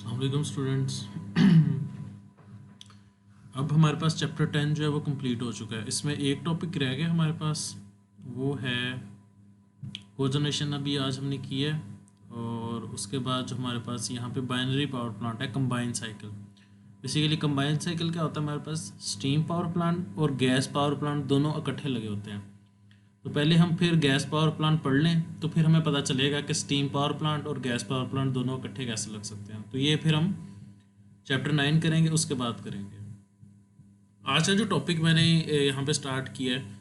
अस्सलाम वालेकुम स्टूडेंट्स। अब हमारे पास चैप्टर 10 जो है वो कंप्लीट हो चुका है। इसमें एक टॉपिक रह गया हमारे पास, वो है कोजनरेशन। अभी आज हमने की है। और उसके बाद जो हमारे पास यहाँ पे बाइनरी पावर प्लांट है, combined cycle. Basically combined cycle क्या होता है, हमारे पास स्टीम पावर प्लांट और गैस पावर प्लांट दोनों इकट्ठे लगे होते हैं। तो पहले हम फिर गैस पावर प्लांट पढ़ लें तो फिर हमें पता चलेगा कि स्टीम पावर प्लांट और गैस पावर प्लांट दोनों इकट्ठे कैसे लग सकते हैं। तो ये फिर हम चैप्टर 9 करेंगे, उसके बाद करेंगे। आज का जो टॉपिक मैंने यहाँ पे स्टार्ट किया है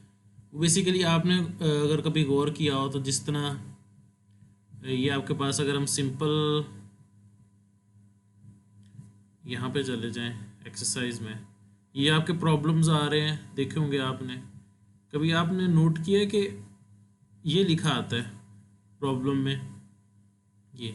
वो बेसिकली आपने अगर कभी गौर किया हो तो जिस तरह ये आपके पास, अगर हम सिंपल यहाँ पे चले जाएं एक्सरसाइज में, ये आपके प्रॉब्लम्स आ रहे हैं, देखे होंगे आपने। कभी आपने नोट किया है कि ये लिखा आता है प्रॉब्लम में, ये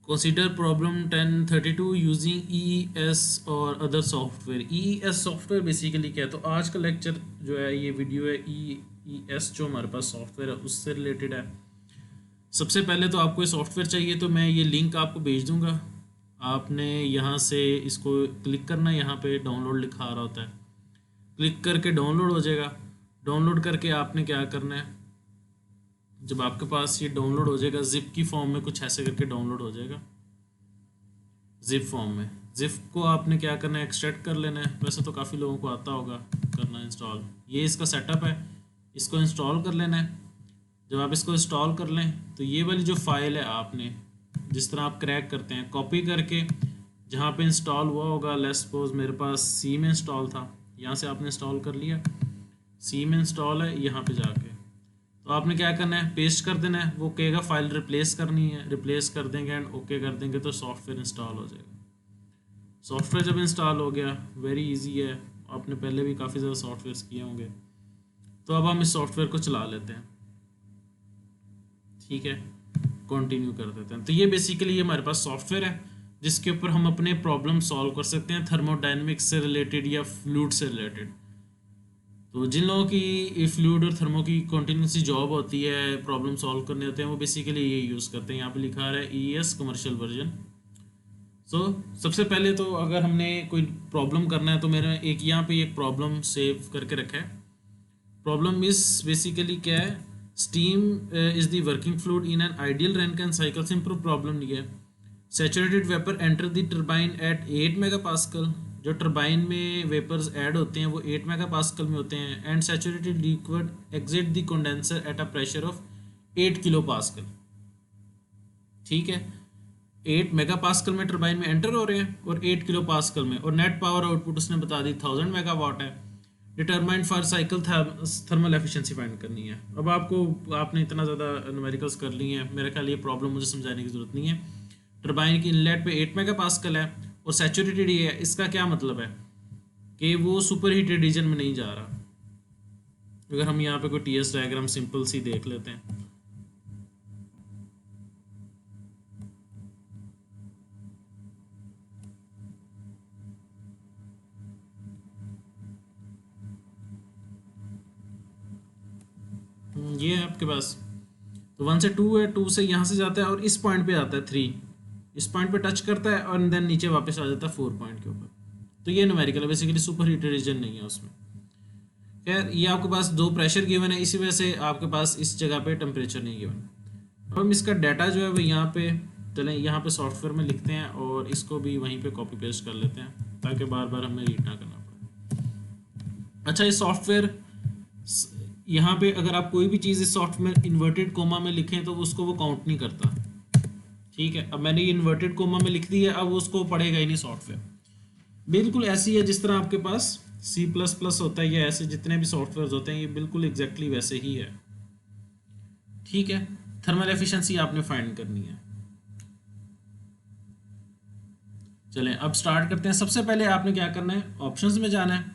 कंसीडर प्रॉब्लम 1032 यूजिंग EES और other software. EES software basically क्या है, तो आज का लेक्चर जो है, ये वीडियो है EES जो हमारे पास सॉफ्टवेयर है उससे रिलेटेड है। सबसे पहले तो आपको ये सॉफ्टवेयर चाहिए, तो मैं ये लिंक आपको भेज दूंगा। आपने यहाँ से इसको क्लिक करना है, यहाँ पे डाउनलोड लिखा आ रहा होता है, क्लिक करके डाउनलोड हो जाएगा। डाउनलोड करके आपने क्या करना है, जब आपके पास ये डाउनलोड हो जाएगा जिप की फॉर्म में, कुछ ऐसे करके डाउनलोड हो जाएगा जिप फॉर्म में। जिप को आपने क्या करना है, एक्सट्रैक्ट कर लेना है। वैसे तो काफ़ी लोगों को आता होगा करना इंस्टॉल। ये इसका सेटअप है, इसको इंस्टॉल कर लेना है। जब आप इसको इंस्टॉल कर लें तो ये वाली जो फाइल है, आपने जिस तरह आप क्रैक करते हैं, कॉपी करके जहाँ पे इंस्टॉल हुआ होगा, लेट्स सपोज मेरे पास सी में इंस्टॉल था, यहाँ से आपने इंस्टॉल कर लिया, सी में इंस्टॉल है, यहाँ पे जाके तो आपने क्या करना है, पेस्ट कर देना है। वो कहेगा फाइल रिप्लेस करनी है, रिप्लेस कर देंगे एंड ओके कर देंगे तो सॉफ्टवेयर इंस्टॉल हो जाएगा। सॉफ्टवेयर जब इंस्टॉल हो गया, वेरी इजी है, आपने पहले भी काफ़ी ज़्यादा सॉफ्टवेयर्स किए होंगे। तो अब हम इस सॉफ्टवेयर को चला लेते हैं, ठीक है, कंटिन्यू कर देते हैं। तो ये बेसिकली ये हमारे पास सॉफ्टवेयर है जिसके ऊपर हम अपने प्रॉब्लम सॉल्व कर सकते हैं, थर्मोडायनेमिक्स से रिलेटेड या फ्लूइड से रिलेटेड। तो जिन लोगों की फ्लूइड और थर्मो की कॉन्टीन्यूसी जॉब होती है, प्रॉब्लम सॉल्व करने होते हैं, वो बेसिकली ये यूज़ करते हैं। यहाँ पे लिखा है EES कमर्शियल वर्जन। सो सबसे पहले तो अगर हमने कोई प्रॉब्लम करना है तो मेरे एक यहाँ पे एक प्रॉब्लम सेव करके रखा है। प्रॉब्लम इज बेसिकली क्या है, steam is the working fluid in an ideal Rankine cycle. Simple problem नहीं है। Saturated vapour enter the turbine at 8 megapascal. जो टर्बाइन में वेपर्स ऐड होते हैं वो 8 मेगापास्कल में होते हैं। And saturated liquid exit the condenser at a pressure of 8 kilo pascal. ठीक है, 8 मेगापास्कल में टर्बाइन में एंटर हो रहे हैं और 8 किलो पास्कल में, और नेट पावर आउटपुट उसने बता दी 1000 मेगावाट है। Determine for cycle thermal efficiency find करनी है। अब आपने इतना ज़्यादा न्यूमेरिकल्स कर लिए हैं, मेरे ख्याल ये प्रॉब्लम मुझे समझाने की ज़रूरत नहीं है। टर्बाइन की इनलेट पे 8 मेगापास्कल है और सैचुरेटेड ये है। इसका क्या मतलब है कि वो सुपर हीटेड रीजन में नहीं जा रहा। अगर हम यहाँ पे कोई TS डायग्राम सिंपल सी देख लेते हैं, ये है आपके पास। तो 1 से 2 है, 2 से यहाँ से जाता है और इस पॉइंट पे आता है 3, इस पॉइंट पे टच करता है और देन नीचे वापस आ जाता है 4 पॉइंट के ऊपर। तो ये न्यूमेरिकल है, बेसिकली सुपर हीटेड रीजन नहीं है उसमें। खैर, ये आपके पास दो प्रेशर गिवन है, इसी वजह से आपके पास इस जगह पे टेम्परेचर नहीं गिवन। अब हम इसका डाटा जो है वो यहाँ पे चलें, यहाँ पे सॉफ्टवेयर में लिखते हैं और इसको भी वहीं पे कॉपी पेस्ट कर लेते हैं ताकि बार बार हमें रीड ना करना पड़े। अच्छा, ये सॉफ्टवेयर यहाँ पे अगर आप कोई भी चीज़ इस सॉफ्टवेयर इन्वर्टेड कोमा में लिखें तो उसको वो काउंट नहीं करता। ठीक है, अब मैंने ये इन्वर्टेड कोमा में लिख दी है, अब उसको पढ़ेगा ही नहीं सॉफ्टवेयर। बिल्कुल ऐसी है जिस तरह आपके पास C++ होता है, या ऐसे जितने भी सॉफ्टवेयर होते हैं, ये बिल्कुल एग्जैक्टली वैसे ही है। ठीक है, थर्मल एफिशिएंसी आपने फाइंड करनी है। चलें अब स्टार्ट करते हैं। सबसे पहले आपने क्या करना है, ऑप्शंस में जाना है,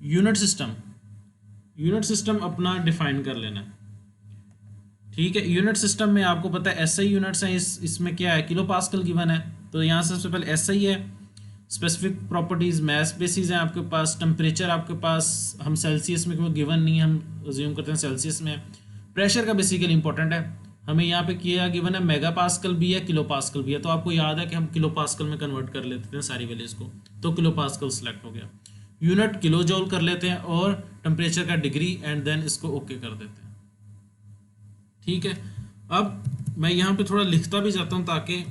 यूनिट सिस्टम अपना डिफाइन कर लेना है। ठीक है, यूनिट सिस्टम में आपको पता है SI यूनिट्स हैं। इसमें क्या है, किलो पास्कल गिवन है, तो यहाँ से सबसे पहले SI है। स्पेसिफिक प्रॉपर्टीज़ मैस बेसिस हैं आपके पास। टेम्परेचर आपके पास हम सेल्सियस में, क्योंकि गिवन नहीं, हम अज्यूम करते हैं सेल्सियस में। प्रेशर का बेसिकली इंपॉर्टेंट है, हमें यहाँ पे किया गिवन है मेगा पास्कल भी है, किलो पास्कल भी है, तो आपको याद है कि हम किलो पास्कल में कन्वर्ट कर लेते थे सारी वैल्यूज़ को, तो किलो पास्कल सेलेक्ट हो गया। यूनिट किलो जॉल कर लेते हैं और टेम्परेचर का डिग्री, एंड देन इसको ओके कर देते हैं। ठीक है, अब मैं यहाँ पे थोड़ा लिखता भी जाता हूँ ताकि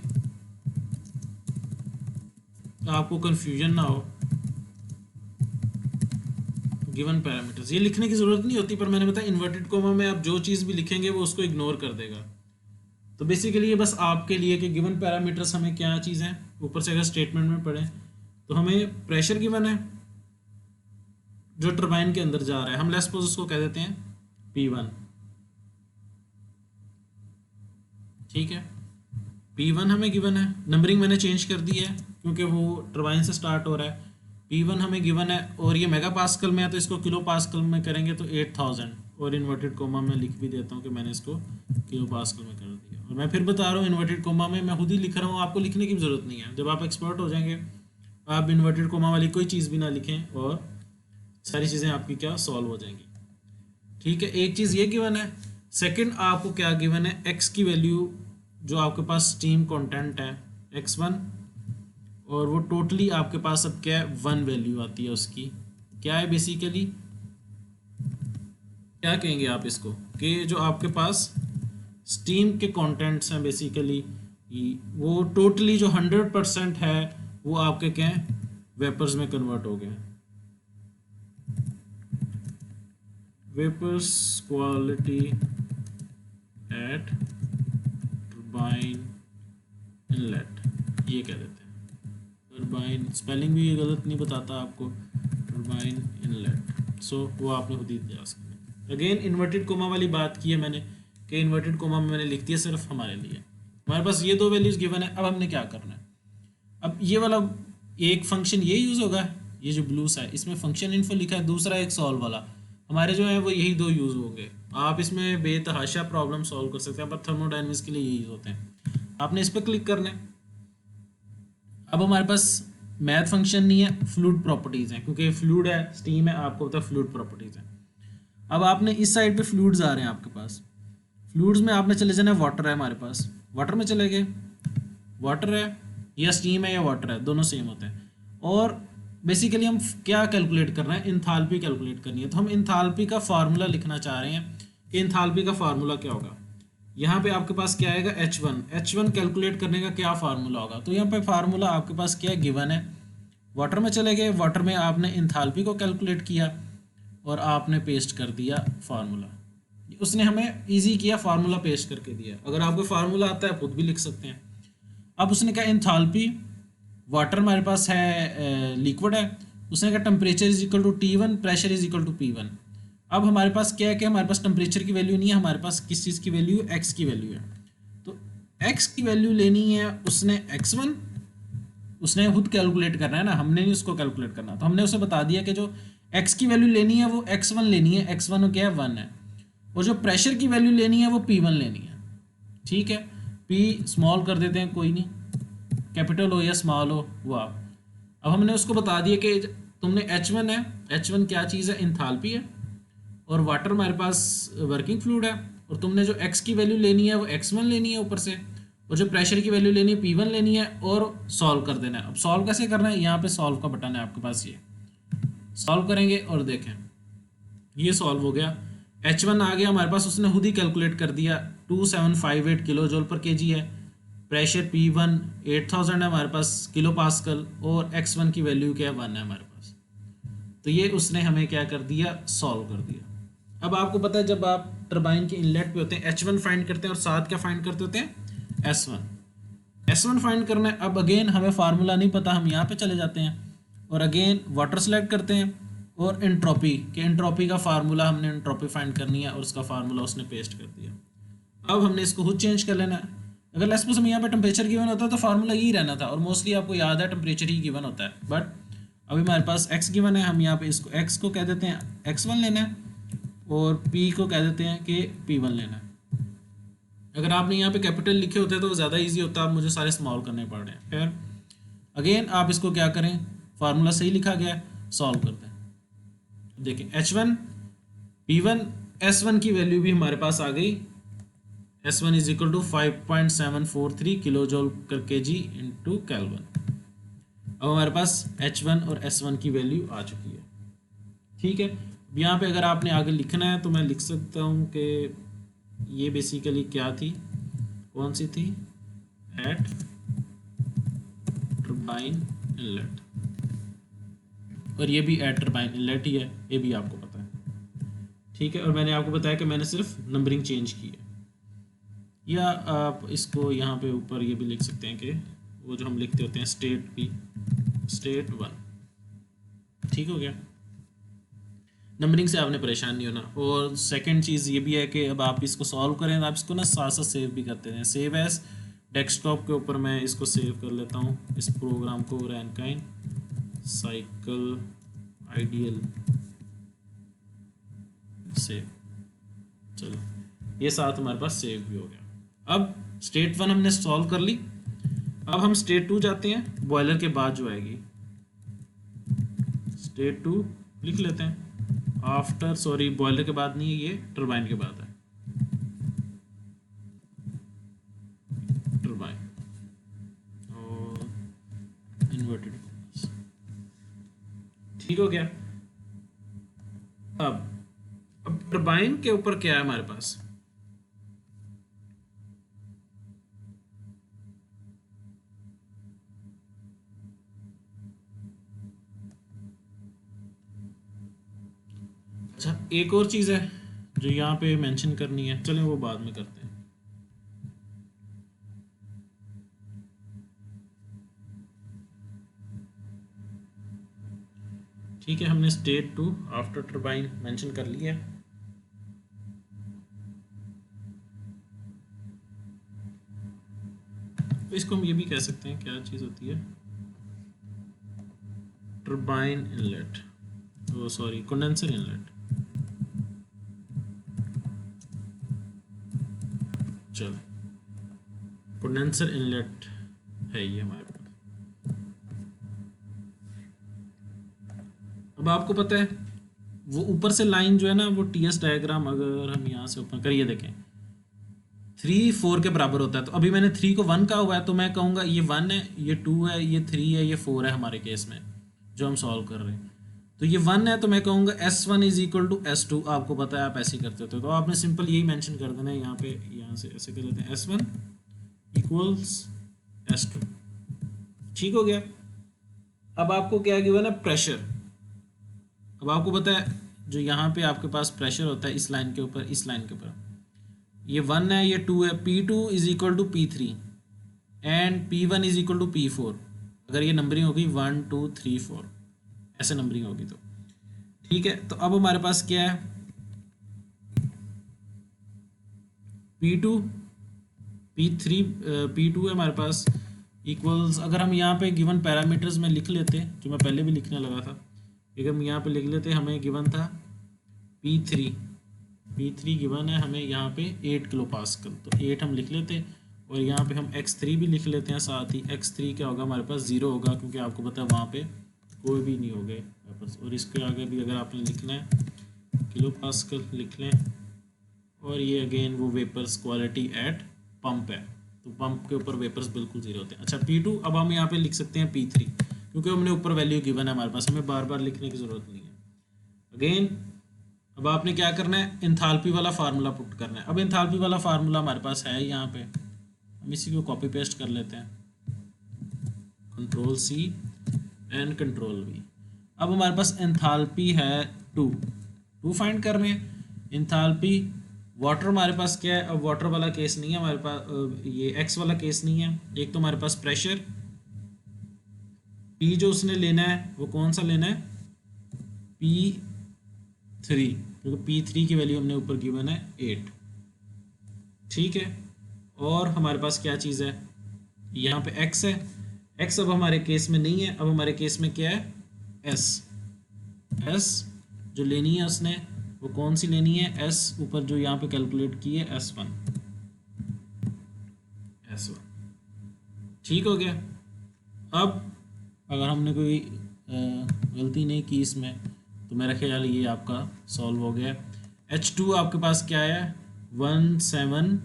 आपको कंफ्यूजन ना हो। गिवन पैरामीटर्स, ये लिखने की ज़रूरत नहीं होती, पर मैंने बताया इन्वर्टेड कोमा में आप जो चीज़ भी लिखेंगे वो उसको इग्नोर कर देगा। तो बेसिकली ये बस आपके लिए कि गिवन पैरामीटर्स हमें क्या चीज़ है, ऊपर से अगर स्टेटमेंट में पढ़ें तो हमें प्रेशर गिवन है जो टरबाइन के अंदर जा रहा है, हम लेट्स सपोज उसको कह देते हैं P1। ठीक है, P1 हमें गिवन है, नंबरिंग मैंने चेंज कर दी है क्योंकि वो टरबाइन से स्टार्ट हो रहा है। P1 हमें गिवन है और ये मेगा पास्कल में है, तो इसको किलो पास्कल में करेंगे तो 8000, और इन्वर्टेड कोमा में लिख भी देता हूँ कि मैंने इसको किलो पास्कल में कर दिया। और मैं फिर बता रहा हूँ इन्वर्टेड कोमा में मैं खुद ही लिख रहा हूँ, आपको लिखने की ज़रूरत नहीं है। जब आप एक्सपर्ट हो जाएंगे आप इन्वर्टेड कोमा वाली कोई चीज़ भी ना लिखें और सारी चीज़ें आपकी क्या सॉल्व हो जाएंगी। ठीक है, एक चीज़ ये गिवन है। सेकंड आपको क्या गिवन है, एक्स की वैल्यू जो आपके पास स्टीम कंटेंट है x1, और वो टोटली आपके पास अब क्या है 1 वैल्यू आती है उसकी। क्या है बेसिकली, क्या कहेंगे आप इसको, कि जो आपके पास स्टीम के कंटेंट्स हैं बेसिकली वो टोटली जो 100% है वो आपके क्या है वेपर्स में कन्वर्ट हो गए। Vapours quality at turbine inlet, ये कह देते हैं। टरबाइन स्पेलिंग भी गलत नहीं बताता आपको, टरबाइन इनलेट, सो वो आपने खुद ही जा सकते। अगेन इन्वर्टेड कोमा वाली बात की है मैंने कि इन्वर्टेड कोमा में मैंने लिख दिया सिर्फ हमारे लिए। हमारे पास ये 2 वैल्यूज़ गिवन है, अब हमने क्या करना है, अब ये वाला एक फंक्शन ये यूज़ होगा, ये जो ब्लू सा है इसमें फंक्शन इन्फो लिखा है, दूसरा एक सॉल्व वाला, हमारे जो है वो यही 2 यूज़ होंगे। आप इसमें बेतहाशा प्रॉब्लम सॉल्व कर सकते हैं, पर थर्मोडायनेमिक्स के लिए ये यूज़ होते हैं। आपने इस पर क्लिक करना है। अब हमारे पास मैथ फंक्शन नहीं है, फ्लूइड प्रॉपर्टीज़ हैं, क्योंकि फ्लूइड है स्टीम है, आपको पता है फ्लूइड प्रॉपर्टीज़ हैं। अब आपने इस साइड पे फ्लूइड्स आ रहे हैं आपके पास, फ्लूइड्स में आपने चले जाना है, वाटर है हमारे पास, वाटर में चले गए, वाटर है या स्टीम है या वाटर है, दोनों सेम होते हैं। और बेसिकली हम क्या कैलकुलेट कर रहे हैं, इंथाल्पी कैलकुलेट करनी है। तो हम इंथाल्पी का फार्मूला लिखना चाह रहे हैं कि इंथाल्पी का फार्मूला क्या होगा। यहाँ पे आपके पास क्या आएगा H1 कैलकुलेट करने का क्या फार्मूला होगा। तो यहाँ पे फार्मूला आपके पास क्या गिवन है, वाटर में चले गए, वाटर में आपने इंथाल्पी को कैलकुलेट किया और आपने पेस्ट कर दिया फार्मूला। उसने हमें इजी किया, फार्मूला पेस्ट करके दिया। अगर आपको फार्मूला आता है खुद भी लिख सकते हैं। अब उसने कहा इंथाल्पी, वाटर हमारे पास है लिक्विड है, उसने कहा temperature is equal to T1, pressure is equal to P1। अब हमारे पास क्या है कि हमारे पास टेम्परेचर की वैल्यू नहीं है, हमारे पास किस चीज़ की वैल्यू, एक्स की वैल्यू है। तो एक्स की वैल्यू लेनी है उसने, x1 उसने खुद कैलकुलेट करना है ना, हमने नहीं उसको कैलकुलेट करना। तो हमने उसे बता दिया कि जो एक्स की वैल्यू लेनी है वो x1 लेनी है, x1 क्या है 1 है, और जो प्रेशर की वैल्यू लेनी है वो P1 लेनी है। ठीक है, P स्मॉल कर देते हैं, कोई नहीं, कैपिटल हो या स्मॉल हो वो आप। अब हमने उसको बता दिया कि तुमने H1 है, H1 क्या चीज़ है, इंथाल्पी है, और वाटर हमारे पास वर्किंग फ्लूइड है, और तुमने जो x की वैल्यू लेनी है वो x1 लेनी है ऊपर से, और जो प्रेशर की वैल्यू लेनी है P1 लेनी है, और सॉल्व कर देना है। अब सॉल्व कैसे करना है, यहाँ पे सॉल्व का बटन है आपके पास, ये सॉल्व करेंगे और देखें ये सॉल्व हो गया। H1 आ गया हमारे पास, उसने खुद ही कैलकुलेट कर दिया, 2758 किलो जूल पर केजी है। प्रेशर P1 8000 है हमारे पास किलो पास्कल, और x1 की वैल्यू क्या है 1 है हमारे पास। तो ये उसने हमें क्या कर दिया, सॉल्व कर दिया। अब आपको पता है जब आप टरबाइन के इनलेट पे होते हैं H1 फाइंड करते हैं और साथ क्या फाइंड करते होते हैं, S1 फाइंड करना है। अब अगेन हमें फार्मूला नहीं पता, हम यहाँ पे चले जाते हैं और अगेन वाटर सेलेक्ट करते हैं, और एंट्रोपी के एंट्रोपी का फार्मूला, हमने एंट्रोपी फाइंड करनी है और उसका फार्मूला उसने पेस्ट कर दिया। अब हमने इसको खुद चेंज कर लेना है। अगर लेट्स सपोज हमें यहाँ पे टेम्परेचर गिवन होता है तो फार्मूला यही रहना था, और मोस्टली आपको याद है टेम्परेचर ही गिवन होता है, बट अभी हमारे पास x गिवन है, हम यहाँ पे इसको x को कह देते हैं x1 लेना है, और p को कह देते हैं कि P1 लेना है। अगर आपने यहाँ पे कैपिटल लिखे होते तो ज़्यादा इजी होता, आप मुझे सारे स्मॉल करने पड़ रहे हैं। फिर अगेन आप इसको क्या करें, फार्मूला सही लिखा गया, सॉल्व करते हैं। देखिए H1 P1 S1 की वैल्यू भी हमारे पास आ गई, S1 is equal to 5.743 kilojoule कर के जी इंटू केल्विन। अब हमारे पास H1 और S1 की वैल्यू आ चुकी है। ठीक है, यहाँ पे अगर आपने आगे लिखना है तो मैं लिख सकता हूँ कि ये बेसिकली क्या थी, कौन सी थी, एट टर्बाइन इनलेट, और ये भी एट टर्बाइन इनलेट ही है, ये भी आपको पता है। ठीक है, और मैंने आपको बताया कि मैंने सिर्फ नंबरिंग चेंज की है। या आप इसको यहाँ पे ऊपर ये भी लिख सकते हैं कि वो जो हम लिखते होते हैं स्टेट बी, स्टेट 1। ठीक हो गया, नंबरिंग से आपने परेशान नहीं होना। और सेकंड चीज़ ये भी है कि अब आप इसको सॉल्व करें तो आप इसको ना साथ साथ सेव भी करते हैं। सेव एज डेस्कटॉप के ऊपर मैं इसको सेव कर लेता हूँ, इस प्रोग्राम को, रैनकाइन साइकिल आइडियल सेव। चलो, ये साथ हमारे पास सेव भी हो गया। अब स्टेट 1 हमने सॉल्व कर ली। अब हम स्टेट 2 जाते हैं, बॉयलर के बाद जो आएगी स्टेट 2 लिख लेते हैं। आफ्टर, सॉरी बॉयलर के बाद नहीं है, ये टरबाइन के बाद है, टरबाइन और इन्वर्टेड। ठीक हो गया। अब टरबाइन के ऊपर क्या है हमारे पास, अच्छा एक और चीज़ है जो यहाँ पे मेंशन करनी है, चलें वो बाद में करते हैं। ठीक है, हमने स्टेट 2 आफ्टर टरबाइन मेंशन कर लिया है। तो इसको हम ये भी कह सकते हैं, क्या चीज़ होती है, टरबाइन इनलेट, ओ सॉरी कंडेंसर इनलेट। चलो, कंडेंसर इनलेट है ये हमारे पास। अब आपको पता है वो ऊपर से लाइन जो है ना, वो TS डायग्राम अगर हम यहाँ से ओपन करिए, देखें 3 4 के बराबर होता है। तो अभी मैंने 3 को 1 कहा हुआ है, तो मैं कहूँगा ये 1 है, ये 2 है, ये 3 है, ये 4 है हमारे केस में जो हम सॉल्व कर रहे हैं। तो ये 1 है, तो मैं कहूँगा S1 is equal to S2। आपको पता है आप ऐसे ही करते होते हो, तो आपने सिंपल यही मेंशन कर देना है यहाँ पे, यहाँ से ऐसे कर लेते हैं S1 इक्वल्स S2। ठीक हो गया। अब आपको क्या गिवन है, प्रेशर। अब आपको पता है जो यहाँ पे आपके पास प्रेशर होता है इस लाइन के ऊपर, इस लाइन के ऊपर, ये 1 है, ये 2 है, P2 is equal to P3 and P1 is equal to P4। अगर ये नंबरिंग होगी 1 2 3 4 ऐसे नंबरिंग होगी तो ठीक है। तो अब हमारे पास क्या है, P2 P3 P2 है हमारे पास इक्वल्स, अगर हम यहाँ पे गिवन पैरामीटर्स में लिख लेते, जो मैं पहले भी लिखने लगा था, अगर हम यहाँ पे लिख लेते, हमें गिवन था P3 गिवन है हमें यहाँ पे 8 किलो पास्कल, तो 8 हम लिख लेते, और यहाँ पे हम x3 भी लिख लेते हैं साथ ही। x3 क्या होगा हमारे पास, 0 होगा, क्योंकि आपको पता है वहाँ पे कोई भी नहीं होगा वेपर्स। और इसके आगे भी अगर आपने लिखना है किलो पास्कल लिख लें, और ये अगेन वो वेपर्स क्वालिटी एट पंप है, तो पंप के ऊपर वेपर्स बिल्कुल 0 होते हैं। अच्छा P2 अब हम यहाँ पे लिख सकते हैं P3, क्योंकि हमने ऊपर वैल्यू गिवन है हमारे पास, हमें बार बार लिखने की ज़रूरत नहीं है। अगेन अब आपने क्या करना है, एंथैल्पी वाला फार्मूला पुट करना है। अब एंथैल्पी वाला फार्मूला हमारे पास है यहाँ पे, हम इसी को कॉपी पेस्ट कर लेते हैं, Ctrl+C एंड Ctrl+V। अब हमारे पास एंथैल्पी है 2 फाइंड कर रहे हैं। एंथैल्पी वाटर हमारे पास क्या है, अब वाटर वाला केस नहीं है हमारे पास, ये एक्स वाला केस नहीं है। एक तो हमारे पास प्रेशर P जो उसने लेना है वो कौन सा लेना है, P3, क्योंकि P3 की वैल्यू हमने ऊपर गिवन है 8। ठीक है, और हमारे पास क्या चीज़ है, यहाँ पे x है, x अब हमारे केस में नहीं है, अब हमारे केस में क्या है, s जो लेनी है उसने वो कौन सी लेनी है, s ऊपर जो यहाँ पे कैलकुलेट की है S1। ठीक हो गया। अब अगर हमने कोई गलती नहीं की इसमें, तो मेरा ख्याल ये आपका सॉल्व हो गया। H2 आपके पास क्या है, 17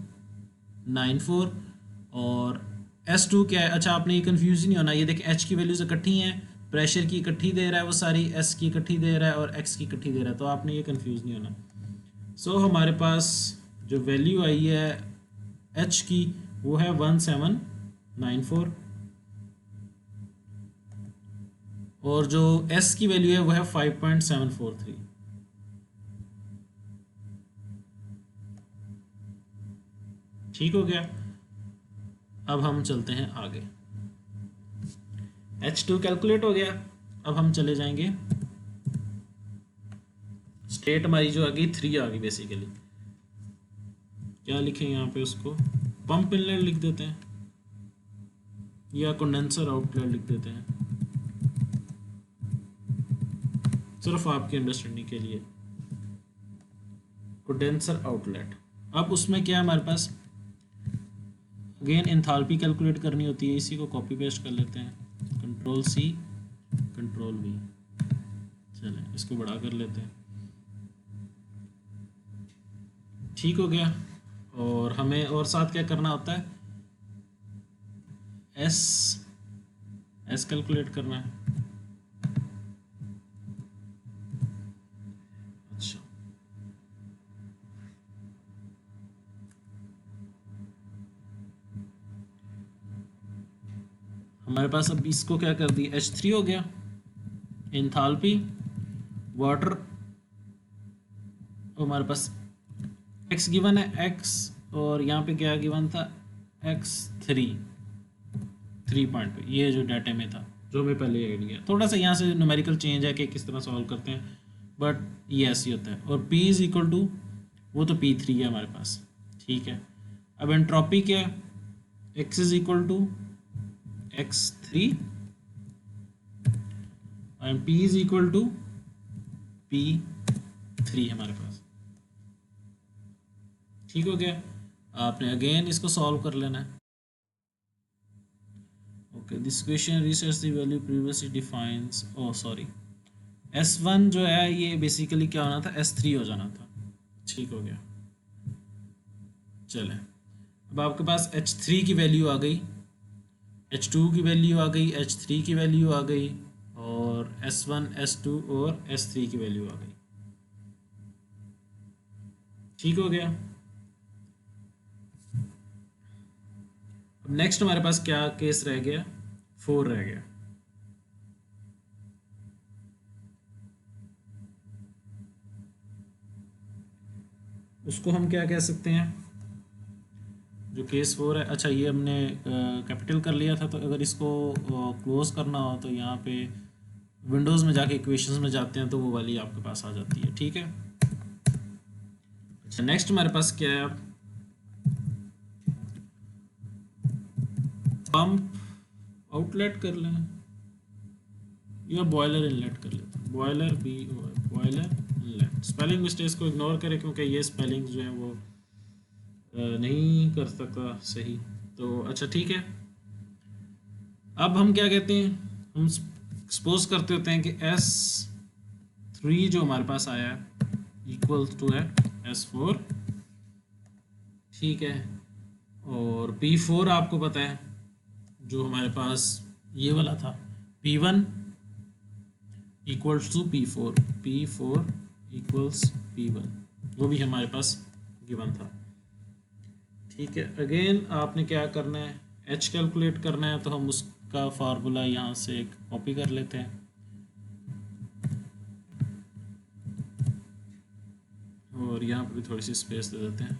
94। और S2 क्या है? अच्छा, आपने ये कंफ्यूज नहीं होना, ये देखें H की वैल्यूज इकट्ठी हैं, प्रेशर की इकट्ठी दे रहा है वो सारी, S की इकट्ठी दे रहा है और X की इकट्ठी दे रहा है, तो आपने ये कंफ्यूज नहीं होना। सो हमारे पास जो वैल्यू आई है H की वो है 1794, और जो S की वैल्यू है वो है 5.743। ठीक हो गया। अब हम चलते हैं आगे। H2 कैलकुलेट हो गया। अब हम चले जाएंगे, स्टेट हमारी जो आ गई 3 आ गई बेसिकली। क्या लिखें यहाँ पे उसको? पंप इनलेट लिख देते हैं या कंडेंसर आउटलेट लिख देते हैं, सिर्फ आपकी अंडरस्टैंडिंग के लिए। Condenser outlet. अब उसमें क्या है हमारे पास, अगेन एंथैल्पी कैलकुलेट करनी होती है। इसी को कॉपी पेस्ट कर लेते हैं, कंट्रोल सी कंट्रोल वी। चलें इसको बड़ा कर लेते हैं। ठीक हो गया। और हमें और साथ क्या करना होता है, एस एस कैलकुलेट करना है। अच्छा, हमारे पास अब इसको क्या कर दिया, H3 हो गया। एंथैल्पी वाटर, हमारे पास x गिवन है x, और यहाँ पे क्या गिवन था, x3 3 पॉइंट पे, ये जो डाटा में था जो हमें पहले ऐड किया। थोड़ा सा यहाँ से न्यूमेरिकल चेंज है कि किस तरह सॉल्व करते हैं, बट ये ऐसे ही होता है। और p इज इक्वल टू, वो तो P3 है हमारे पास। ठीक है। अब एंट्रोपी क्या है, x is equal to x3 and p is equal to P3 हमारे पास। ठीक हो गया। आपने अगेन इसको सॉल्व कर लेना है। Okay, this question research the value previously defines, oh sorry, S1 जो है ये बेसिकली क्या होना था, S3 हो जाना था। ठीक हो गया। चलें, अब आपके पास H3 की वैल्यू आ गई, H2 की वैल्यू आ गई, H3 की वैल्यू आ गई, और S1 S2 और S3 की वैल्यू आ गई। ठीक हो गया। अब नेक्स्ट हमारे पास क्या केस रह गया, 4 रह गया। उसको हम क्या कह सकते हैं, जो केस 4 है। अच्छा, ये हमने कैपिटल कर लिया था, तो अगर इसको क्लोज करना हो तो यहाँ पे विंडोज़ में जाके इक्वेशंस में जाते हैं तो वो वाली आपके पास आ जाती है। ठीक है। अच्छा, नेक्स्ट हमारे पास क्या है, पंप आउटलेट कर लें या बॉयलर इनलेट कर लेते हैं, boiler boiler inlet. Spelling mistakes को इग्नोर करें क्योंकि ये स्पेलिंग जो है वो नहीं कर सकता सही। तो अच्छा ठीक है। अब हम क्या कहते हैं, हम सपोज करते होते हैं कि S3 जो हमारे पास आया है इक्वल टू है S4। ठीक है। और P4 आपको पता है जो हमारे पास ये वाला था, P1 equals to P4, P4 equals P1, वो भी हमारे पास गिवन था। ठीक है। अगेन आपने क्या करना है, H कैलकुलेट करना है, तो हम उसका फार्मूला यहाँ से कॉपी कर लेते हैं और यहाँ पर भी थोड़ी सी स्पेस दे देते हैं।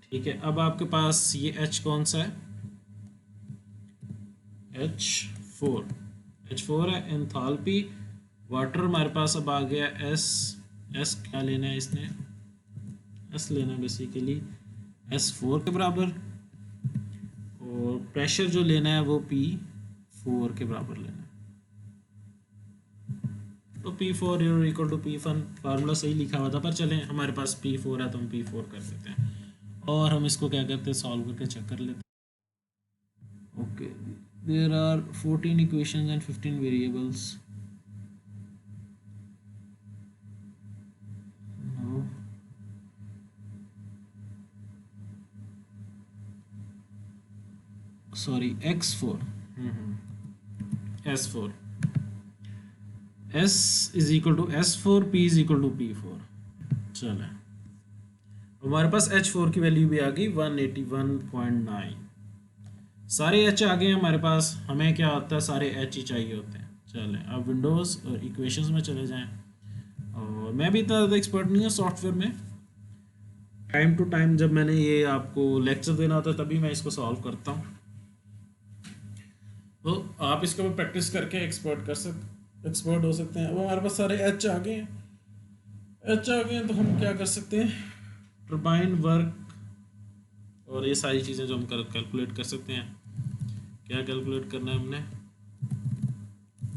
ठीक है। अब आपके पास ये H कौन सा है, H4, H4 है। एंथैल्पी वाटर हमारे पास अब आ गया S क्या लेना है इसने, S लेना है बेसिकली S4 के बराबर, और प्रेशर जो लेना है वो P4 के बराबर लेना है। तो P4 equal to P1, formula सही लिखा हुआ था पर चलें हमारे पास P4 है तो हम P4 कर देते हैं और हम इसको क्या करते हैं, सॉल्व करके चेक कर लेते हैं। Okay, there are 14 equations and 15 variables. Sorry x4 S4 S is equal to S4 P is equal to P4। चले हमारे पास H4 की वैल्यू भी आ गई 181.9। सारे H आ गए हैं हमारे पास, हमें क्या होता है सारे H ही चाहिए होते हैं। चलें अब विंडोज़ और इक्वेशंस में चले जाएं। और मैं भी इतना ज़्यादा एक्सपर्ट नहीं हूँ सॉफ्टवेयर में, टाइम टू टाइम जब मैंने ये आपको लेक्चर देना होता है तभी मैं इसको सॉल्व करता हूँ। तो आप इसको भी प्रैक्टिस करके एक्सपर्ट हो सकते हैं। अब हमारे पास सारे H आ गए हैं, तो हम क्या कर सकते हैं, टर्बाइन वर्क और ये सारी चीज़ें जो हम कैलकुलेट कर सकते हैं। क्या कैलकुलेट करना है हमने,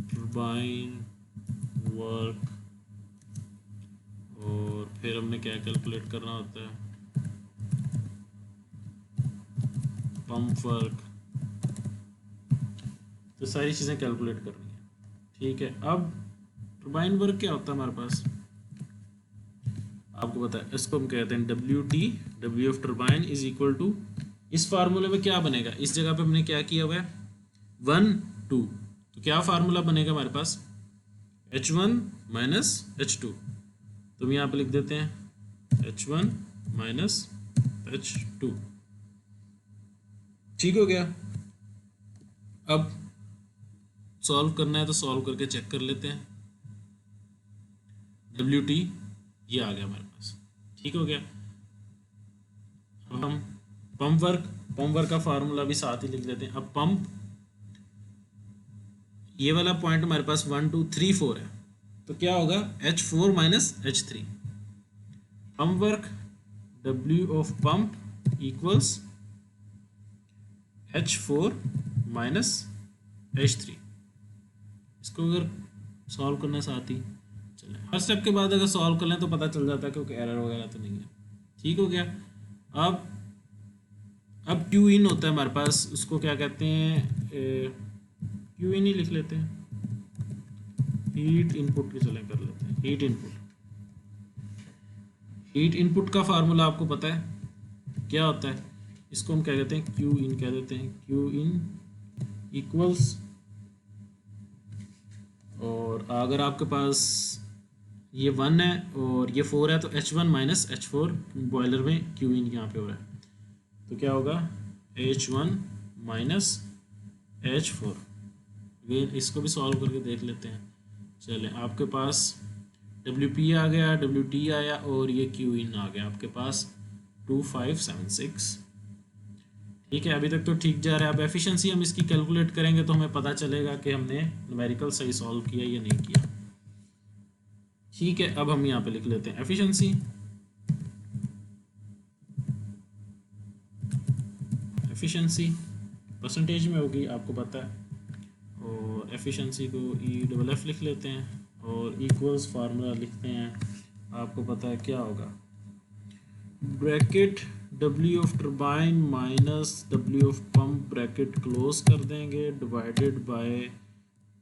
टर्बाइन वर्क, और फिर हमने क्या कैलकुलेट करना होता है, पंप वर्क। तो सारी चीज़ें कैलकुलेट करनी है, ठीक है। अब टर्बाइन वर्क क्या होता है हमारे पास, आपको पता है, इसको हम कहते हैं W of turbine is equal to, इस फार्मूले में क्या बनेगा, इस जगह पे हमने क्या किया हुआ है 1 2, तो क्या फार्मूला बनेगा हमारे पास H1 माइनस H2। तो हम यहाँ पे लिख देते हैं H1 माइनस H2, ठीक हो गया। अब सॉल्व करना है तो सॉल्व करके चेक कर लेते हैं। WT ये आ गया हमारे पास, ठीक हो गया। अब हम पंप वर्क का फार्मूला भी साथ ही लिख देते हैं। अब पंप, ये वाला पॉइंट हमारे पास 1 2 3 4 है, तो क्या होगा H4 minus H3। Pump work W of pump equals H4 minus H3। इसको अगर सॉल्व करना साथ ही चलें, हर स्टेप के बाद अगर सॉल्व कर लें तो पता चल जाता है क्योंकि एरर वगैरह तो नहीं है, ठीक हो गया। अब क्यू इन होता है हमारे पास, उसको क्या कहते हैं, क्यू इन ही लिख लेते हैं, हीट इनपुट की चलें कर लेते हैं, हीट इनपुट का फार्मूला आपको पता है क्या होता है, इसको हम क्या कहते हैं क्यू इन कह देते हैं। क्यू इन इक्वल्स, और अगर आपके पास ये 1 है और ये 4 है तो H1 माइनस H4, बॉयलर में क्यू इन यहाँ पे हो रहा है, तो क्या होगा H1 माइनस H4। अगेन इसको भी सॉल्व करके देख लेते हैं। चलें आपके पास WP आ गया, WT आया, और ये क्यू इन आ गया आपके पास 2576, ठीक है। अभी तक तो ठीक जा रहा है। अब एफिशिएंसी हम इसकी कैलकुलेट करेंगे तो हमें पता चलेगा कि हमने न्यूमेरिकल सही सॉल्व किया या नहीं किया, ठीक है। अब हम यहाँ पे लिख लेते हैं एफिशिएंसी परसेंटेज में होगी आपको पता है, और एफिशिएंसी को EFF लिख लेते हैं और इक्वल्स फार्मूला लिखते हैं, आपको पता है क्या होगा, bracket W of turbine minus W of pump bracket close कर देंगे, डिवाइडेड बाय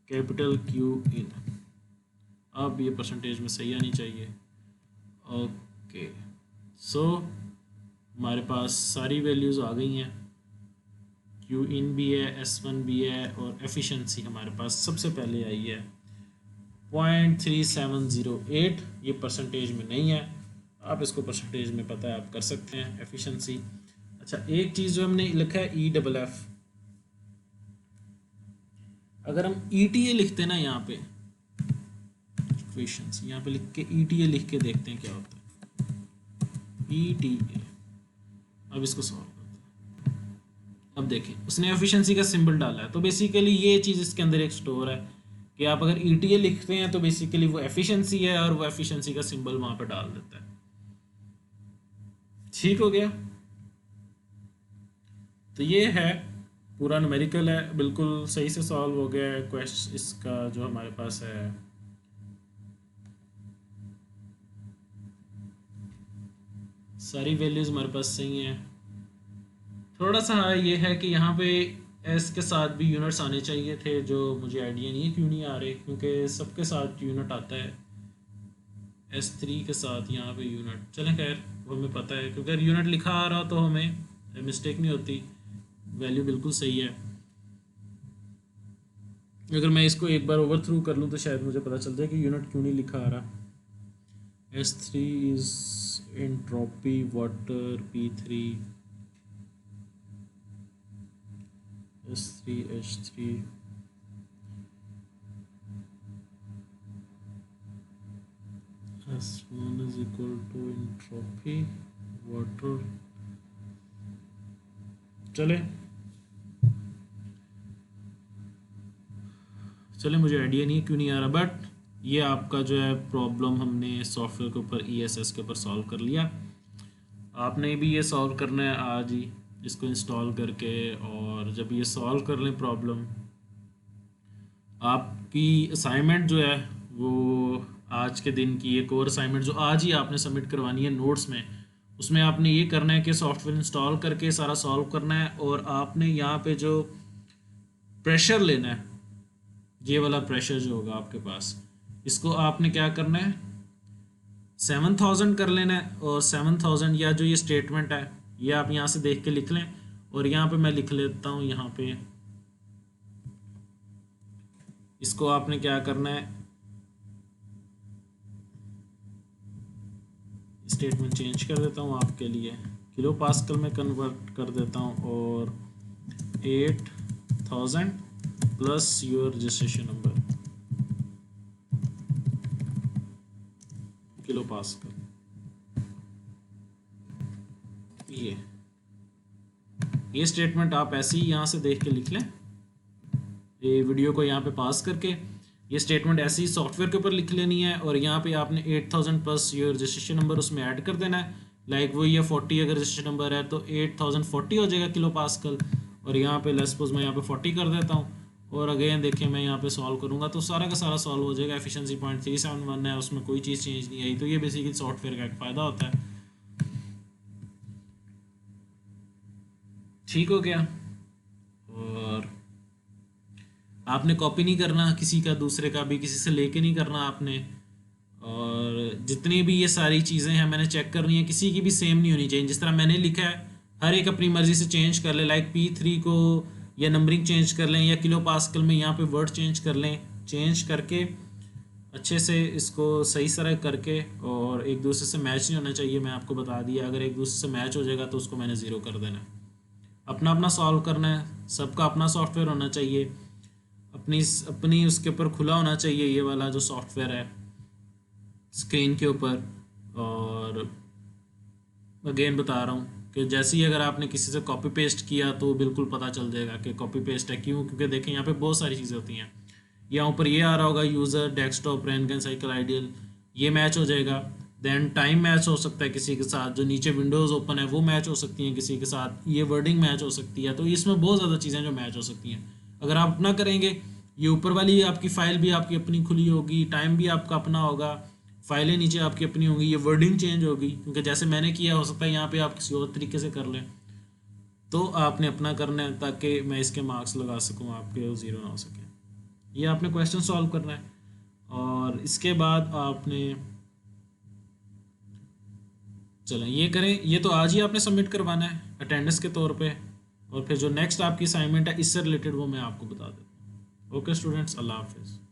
कैपिटल Q इन। अब ये परसेंटेज में सही आनी चाहिए, ओके। सो हमारे पास सारी वैल्यूज़ आ गई हैं, Q इन भी है, S1 भी है, और एफिशिएंसी हमारे पास सबसे पहले आई है 0.3708। ये परसेंटेज में नहीं है, आप इसको परसेंटेज में पता है आप कर सकते हैं एफिशिएंसी। अच्छा, एक चीज़ जो हमने लिखा है EFF, अगर हम ETA लिखते हैं ना यहाँ पे, इक्वेशंस यहाँ पे लिख के ETA लिख के देखते हैं क्या होता है ETA। अब इसको सॉल्व करते हैं। अब देखें उसने एफिशिएंसी का सिंबल डाला है, तो बेसिकली ये चीज़ इसके अंदर एक स्टोर है कि आप अगर ETA लिखते हैं तो बेसिकली वो एफिशिएंसी है, और वो एफिशिएंसी का सिंबल वहाँ पे डाल देता है, ठीक हो गया। तो ये है पूरा न्यूमेरिकल है, बिल्कुल सही से सॉल्व हो गया है क्वेश्चन इसका जो हमारे पास है। सारी वैल्यूज हमारे पास सही हैं। थोड़ा सा ये है कि यहाँ पे एस के साथ भी यूनिट्स आने चाहिए थे, जो मुझे आइडिया नहीं है क्यों नहीं आ रहे, क्योंकि सबके साथ यूनिट आता है, S3 के साथ यहाँ पे यूनिट। चलें खैर वो हमें पता है, क्योंकि अगर यूनिट लिखा आ रहा तो हमें मिस्टेक नहीं होती। वैल्यू बिल्कुल सही है। अगर मैं इसको एक बार ओवर थ्रू कर लूँ तो शायद मुझे पता चल जाए कि यूनिट क्यों नहीं लिखा आ रहा। S3 is entropy water, P3 S3H3 S1 is equal to entropy water। चले मुझे आइडिया नहीं है क्यों नहीं आ रहा, बट ये आपका जो है प्रॉब्लम हमने सॉफ्टवेयर के ऊपर ESS के ऊपर सॉल्व कर लिया। आपने भी ये सॉल्व करना है आज ही, इसको इंस्टॉल करके, और जब ये सॉल्व कर लें प्रॉब्लम, आपकी असाइनमेंट जो है वो आज के दिन की एक और असाइनमेंट जो आज ही आपने सबमिट करवानी है नोट्स में, उसमें आपने ये करना है कि सॉफ्टवेयर इंस्टॉल करके सारा सॉल्व करना है, और आपने यहाँ पे जो प्रेशर लेना है, ये वाला प्रेशर जो होगा आपके पास, इसको आपने क्या करना है 7000 कर लेना है। और 7000 या जो ये स्टेटमेंट है ये आप यहाँ से देख के लिख लें, और यहाँ पे मैं लिख लेता हूँ, यहाँ पे इसको आपने क्या करना है, स्टेटमेंट चेंज कर देता हूँ आपके लिए, किलो पास्कल में कन्वर्ट कर देता हूँ, और 8000 plus your registration number kilo pascal. ये स्टेटमेंट आप ऐसे ही यहाँ से देख के लिख लें, ये वीडियो को यहाँ पे पास करके ये स्टेटमेंट ऐसे ही सॉफ्टवेयर के ऊपर लिख लेनी है, और यहाँ पे आपने 8000 प्लस योर रजिस्ट्रेशन नंबर उसमें ऐड कर देना है। लाइक वो ये 40 अगर रजिस्ट्रेशन नंबर है तो 8040 हो जाएगा किलो पास्कल, और यहाँ पे लेट्स सपोज मैं यहाँ पे 40 कर देता हूँ, और अगेन देखिए मैं यहाँ पे सॉल्व करूँगा तो सारा का सारा सॉल्व हो जाएगा। एफिशिएंसी 0.371 है, उसमें कोई चीज़ चेंज नहीं आई। तो ये बेसिकली सॉफ्टवेयर का एक फ़ायदा होता है। ठीक हो गया। और आपने कॉपी नहीं करना किसी का, दूसरे का भी, किसी से लेके नहीं करना आपने। और जितनी भी ये सारी चीज़ें हैं मैंने चेक करनी है, किसी की भी सेम नहीं होनी चाहिए। जिस तरह मैंने लिखा है हर एक अपनी मर्जी से चेंज कर ले, लाइक P3 को या नंबरिंग चेंज कर लें, या किलो पास्कल में यहाँ पे वर्ड चेंज कर लें, चेंज करके अच्छे से इसको सही तरह करके, और एक दूसरे से मैच नहीं होना चाहिए, मैं आपको बता दिया। अगर एक दूसरे से मैच हो जाएगा तो उसको मैंने ज़ीरो कर देना है। अपना अपना सॉल्व करना है, सबका अपना सॉफ्टवेयर होना चाहिए, अपनी अपनी उसके ऊपर खुला होना चाहिए ये वाला जो सॉफ्टवेयर है स्क्रीन के ऊपर। और अगेन बता रहा हूँ कि जैसे ही अगर आपने किसी से कॉपी पेस्ट किया तो बिल्कुल पता चल जाएगा कि कॉपी पेस्ट है। क्यों? क्योंकि देखें यहाँ पे बहुत सारी चीज़ें होती हैं। यहाँ ऊपर ये आ रहा होगा यूज़र, डेस्कटॉप, रैनगन, साइकिल, आइडियल, ये मैच हो जाएगा। देन टाइम मैच हो सकता है किसी के साथ, जो नीचे विंडोज़ ओपन है वो मैच हो सकती हैं किसी के साथ, ये वर्डिंग मैच हो सकती है। तो इसमें बहुत ज़्यादा चीज़ें जो मैच हो सकती हैं। अगर आप अपना करेंगे, ये ऊपर वाली आपकी फ़ाइल भी आपकी अपनी खुली होगी, टाइम भी आपका अपना होगा, फाइलें नीचे आपकी अपनी होंगी, ये वर्डिंग चेंज होगी क्योंकि जैसे मैंने किया हो सकता है यहाँ पे आप किसी और तरीके से कर लें। तो आपने अपना करना है ताकि मैं इसके मार्क्स लगा सकूँ, आपके ज़ीरो ना हो सके। ये आपने क्वेश्चन सॉल्व करना है, और इसके बाद आपने चलें ये करें। ये तो आज ही आपने सबमिट करवाना है अटेंडेंस के तौर पे, और फिर जो नेक्स्ट आपकी असाइनमेंट है इससे रिलेटेड वो मैं आपको बता देता हूँ। ओके स्टूडेंट्स, अल्लाह हाफिज़।